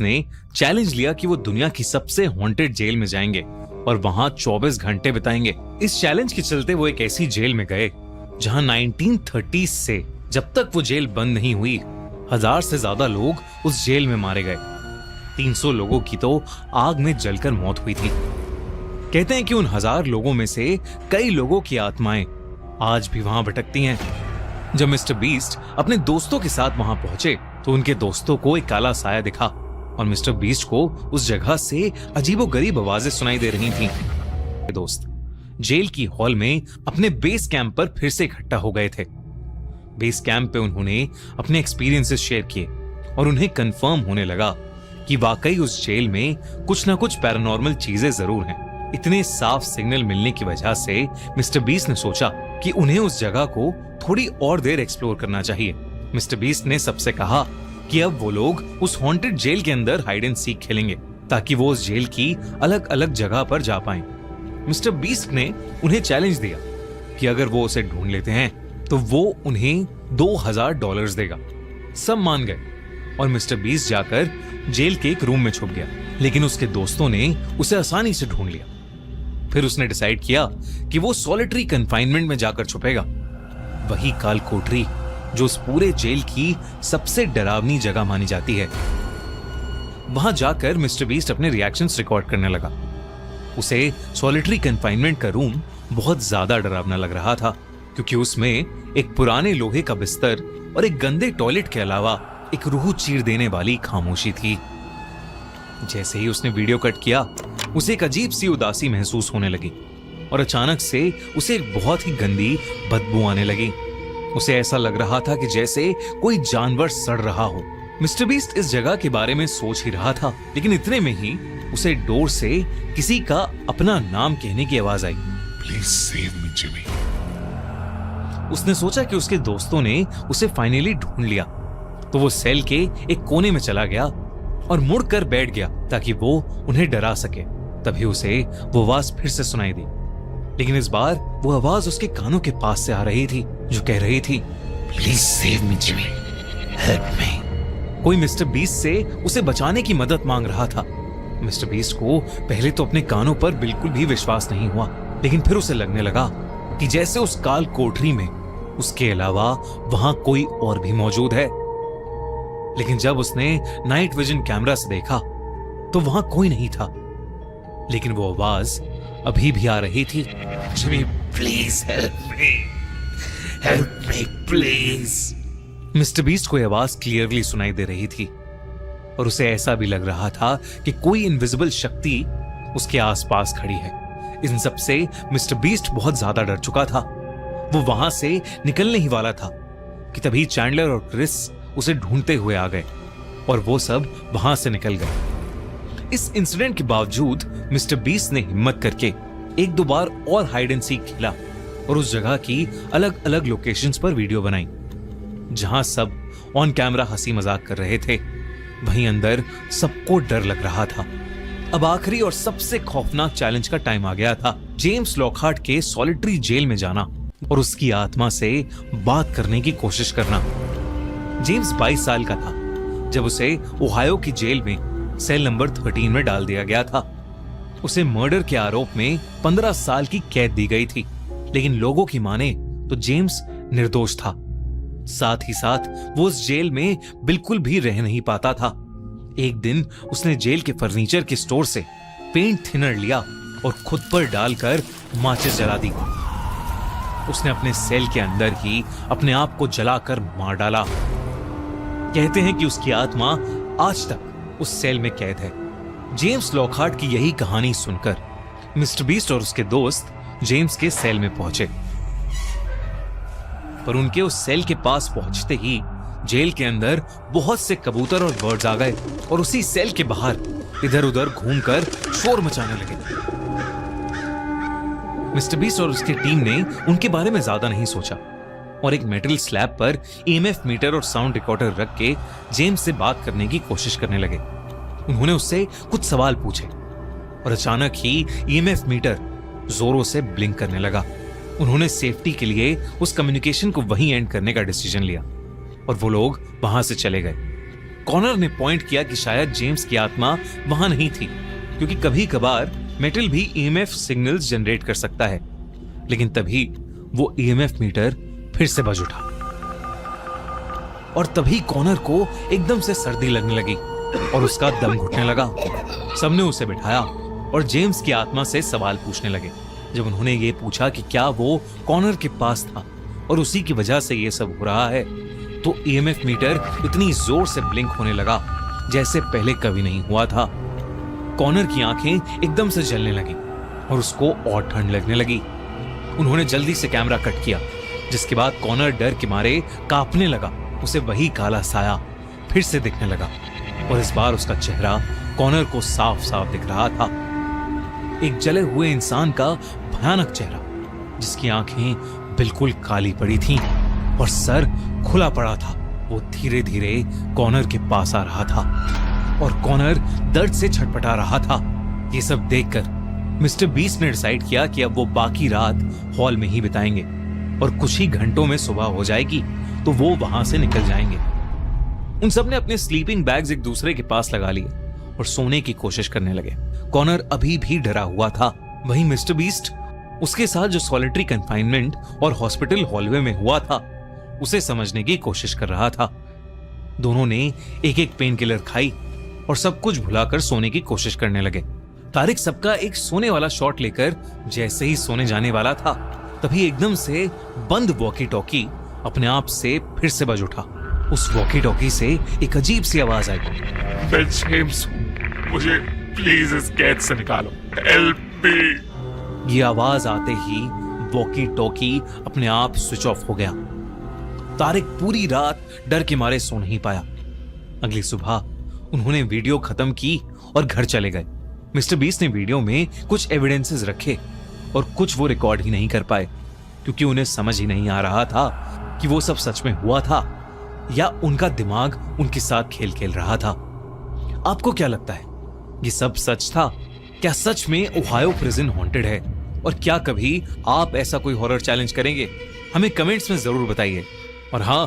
Beast ने challenge लिया कि वो दुनिया की सबसे हॉन्टेड जेल में जाएंगे और वहां 24 घंटे बिताएंगे। इस चैलेंज के चलते वो एक ऐसी जेल में गए जहां 1930s से जब तक वो जेल बंद नहीं हुई 1000 से ज्यादा लोग उस जेल में मारे गए। 300 लोगों की तो आग में जलकर मौत हुई थी। कहते हैं कि उन 1000 लोगों में से कई लोगों की आत्माएं आज भी वहां भटकती हैं। जब मिस्टर बीस्ट अपने दोस्तों के साथ वहां पहुंचे तो उनके दोस्तों को एक काला साया दिखा और मिस्टर बीस्ट को उस जगह से अजीबोगरीब आवाजें सुनाई दे रही थीं। दोस्त जेल की हॉल में अपने बेस कैंप पर फिर से इकट्ठा हो गए थे। बेस कैंप पे उन्होंने अपने एक्सपीरियंसेस शेयर किए और उन्हें कंफर्म होने लगा कि वाकई उस जेल में कुछ ना कुछ पैरानॉर्मल चीजें जरूर हैं। इतने साफ सिग्नल मिलने की वजह से मिस्टर बीस्ट ने सोचा कि उन्हें उस जगह को थोड़ी और देर एक्सप्लोर करना चाहिए। मिस्टर बीस्ट ने सबसे कहा कि अब वो लोग उस हॉन्टेड जेल के अंदर हाइड एंड सीक खेलेंगे ताकि वो उस जेल की अलग अलग जगह पर जा पाएं। मिस्टर बीस्ट ने उन्हें चैलेंज दिया कि अगर वो उसे ढूंढ लेते हैं तो वो उन्हें $2000 देगा। सब मान गए और मिस्टर बीस्ट जाकर जेल के एक रूम में छुप गया, लेकिन उसके दोस्तों ने उसे आसानी से ढूंढ लिया। फिर उसने डिसाइड किया कि वो सॉलिटरी कन्फाइनमेंट में जाकर छुपेगा, वही काल कोठरी जो उस पूरे जेल की सबसे डरावनी जगह मानी जाती है। वहां जाकर मिस्टर बीस्ट अपने रिएक्शंस रिकॉर्ड करने लगा। उसे सॉलिटरी कन्फाइनमेंट का रूम बहुत ज्यादा डरावना लग रहा था क्योंकि उसमें एक पुराने लोहे का बिस्तर और एक गंदे टॉयलेट के अलावा एक रूह चीर देने वाली खामोशी थी। जैसे ही उसने वीडियो कट किया उसे एक अजीब सी उदासी महसूस होने लगी और अचानक से उसे एक बहुत ही गंदी बदबू आने लगी। उसे ऐसा लग रहा था कि जैसे कोई जानवर सड़ रहा हो। मिस्टर बीस्ट इस जगह के बारे में सोच ही रहा था, लेकिन इतने में ही उसे डोर से किसी का अपना नाम कहने की आवाज आई। Please save me Jimmy. उसने सोचा कि उसके दोस्तों ने उसे फाइनली ढूंढ लिया, तो वो सेल के एक कोने में चला गया और मुड़कर बैठ गया ताकि वो उन्हें डरा सके। तभी उसे वो आवाज फिर से सुनाई दी, लेकिन इस बार वो आवाज उसके कानों के पास से आ रही थी जो कह रही थी, please save me Jimmy, help me. कोई मिस्टर बीस्ट से उसे बचाने की मदद मांग रहा था। मिस्टर बीस्ट को पहले तो अपने कानों पर बिल्कुल भी विश्वास नहीं हुआ, लेकिन फिर उसे लगने लगा कि जैसे उस काल कोठरी में उसके अलावा वहां कोई और भी मौजूद है। लेकिन जब उसने नाइट विजन कैमरा से देखा तो वहां कोई नहीं था, लेकिन वो आवाज अभी भी आ रही थी, Jimmy please help me please. Mister beast को आवाज क्लियरली सुनाई दे रही थी और उसे ऐसा भी लग रहा था कि कोई इनविजिबल शक्ति उसके आसपास खड़ी है। इन सब से मिस्टर बीस्ट बहुत ज्यादा डर चुका था। वो वहां से निकलने ही वाला था कि तभी चैंडलर और क्रिस उसे ढूंढते हुए आ गए और वो सब वहां से निकल गए। इस इंसिडेंट के बावजूद मिस्टर बीस्ट ने हिम्मत करके एक दो बार और हाइड एंड सीक खेला और उस जगह की अलग अलग लोकेशंस पर वीडियो बनाई। जहां सब ऑन कैमरा हंसी मजाक कर रहे थे, वहीं अंदर सबको डर लग रहा था। अब आखिरी और सबसे खौफनाक चैलेंज का टाइम आ गया था। जेम्स लॉकहार्ट के सॉलिटरी जेल में जाना और उसकी आत्मा से बात करने की कोशिश करना। जेम्स 22 साल का था जब उसे ओहायो की जेल में सेल नंबर 13 में डाल दिया गया था। उसे मर्डर के आरोप में 15 साल की कैद दी गई थी, लेकिन लोगों की माने तो जेम्स निर्दोष था। साथ ही साथ वो उस जेल में बिल्कुल भी रह नहीं पाता था। एक दिन उसने जेल के फर्नीचर के स्टोर से पेंट थिनर लिया और खुद पर डालकर माचिस जला दी। उसने अपने सेल के अंदर ही अपने आप को जलाकर मार डाला। कहते हैं कि उसकी आत्मा आज तक उस सेल में कैद है। जेम्स लॉकहार्ट की यही कहानी सुनकर मिस्टर बीस्ट और उसके दोस्त जेम्स के सेल में पहुंचे, पर उनके उस सेल के पास पहुंचते ही जेल के अंदर बहुत से कबूतर और बर्ड्स आ गए और उसी सेल के बाहर इधर उधर घूमकर शोर मचाने लगे। मिस्टर बीस्ट और उसकी टीम ने उनके बारे में ज्यादा नहीं सोचा और एक मेटल स्लैब पर ईएमएफ मीटर और साउंड रिकॉर्डर रख के जेम्स से बात करने की कोशिश करने लगे। उन्होंने उससे कुछ सवाल पूछे और अचानक ही ईएमएफ मीटर जोरों से ब्लिंक करने लगा। उन्होंने सेफ्टी के लिए उस कम्युनिकेशन को वहीं एंड करने का डिसीजन लिया और वो लोग वहां से चले गए। कॉनर ने पॉइंट किया कि शायद जेम्स की आत्मा वहां नहीं थी, क्योंकि कभी कभार मेटल भी ईएमएफ सिग्नल्स जनरेट कर सकता है। लेकिन तभी वो ईएमएफ मीटर फिर से बज उठा और तभी कॉनर को एकदम से सर्दी लगने लगी और उसका दम घुटने लगा। सबने उसे बिठाया और जेम्स की आत्मा से सवाल पूछने लगे। जब उन्होंने ये पूछा कि क्या वो कॉनर के पास था और उसी की वजह से ये सब हो रहा है, तो ईएमएफ मीटर इतनी जोर से ब्लिंक होने लगा जैसे पहले कभी नहीं हुआ था। कॉनर की आंखें एकदम से जलने लगी और उसको और ठंड लगने लगी। उन्होंने जल्दी से कैमरा कट किया, जिसके बाद कॉनर डर के मारे कांपने लगा। उसे वही काला साया फिर से दिखने लगा और इस बार उसका चेहरा कॉनर को साफ साफ दिख रहा था। एक जले हुए इंसान का भयानक चेहरा, जिसकी आंखें बिल्कुल काली पड़ी थीं और सर खुला पड़ा था। वो धीरे धीरे कॉनर के पास आ रहा था और कॉनर दर्द से छटपटा रहा था। ये सब देखकर मिस्टर बीस्ट ने डिसाइड किया कि अब वो बाकी रात हॉल में ही बिताएंगे और कुछ ही घंटों में सुबह हो जाएगी तो वो वहां से निकल जाएंगे। उन सब ने अपने स्लीपिंग बैग्स एक दूसरे के पास लगा लिए और सोने की कोशिश करने लगे। कॉनर अभी भी डरा हुआ था। वहीं मिस्टर बीस्ट उसके साथ जो सॉलिटरी कंफाइनमेंट और हॉस्पिटल हॉलवे में हुआ था उसे समझने की कोशिश कर रहा था। दोनों ने एक एक पेन किलर खाई और सब कुछ भुलाकर सोने की कोशिश करने लगे। तारिक सबका एक सोने वाला शॉट लेकर जैसे ही सोने जाने वाला था, तभी एकदम से बंद वॉकी टॉकी अपने आप से फिर से बज उठा। उस वॉकी टॉकी से एक अजीब सी आवाज आई। मैं जेम्स हूं, मुझे प्लीज इस कैद से निकालो, हेल्प मी। ये आवाज आते ही वॉकी टॉकी अपने आप स्विच ऑफ हो गया। तारिक पूरी रात डर के मारे सो नहीं पाया। अगली सुबह उन्होंने वीडियो खत्म की और घर चले गए। मिस्टर बीस्ट ने वीडियो में कुछ एविडेंसेस रखे और कुछ वो रिकॉर्ड ही नहीं कर पाए, क्योंकि उन्हें समझ ही नहीं आ रहा था कि वो सब सच में हुआ था या उनका दिमाग उनके साथ खेल खेल रहा था। आपको क्या लगता है, ये सब सच था? क्या सच में ओहायो प्रिजन हॉन्टेड है? और क्या कभी आप ऐसा कोई हॉरर चैलेंज करेंगे? हमें कमेंट्स में जरूर बताइए। और हाँ,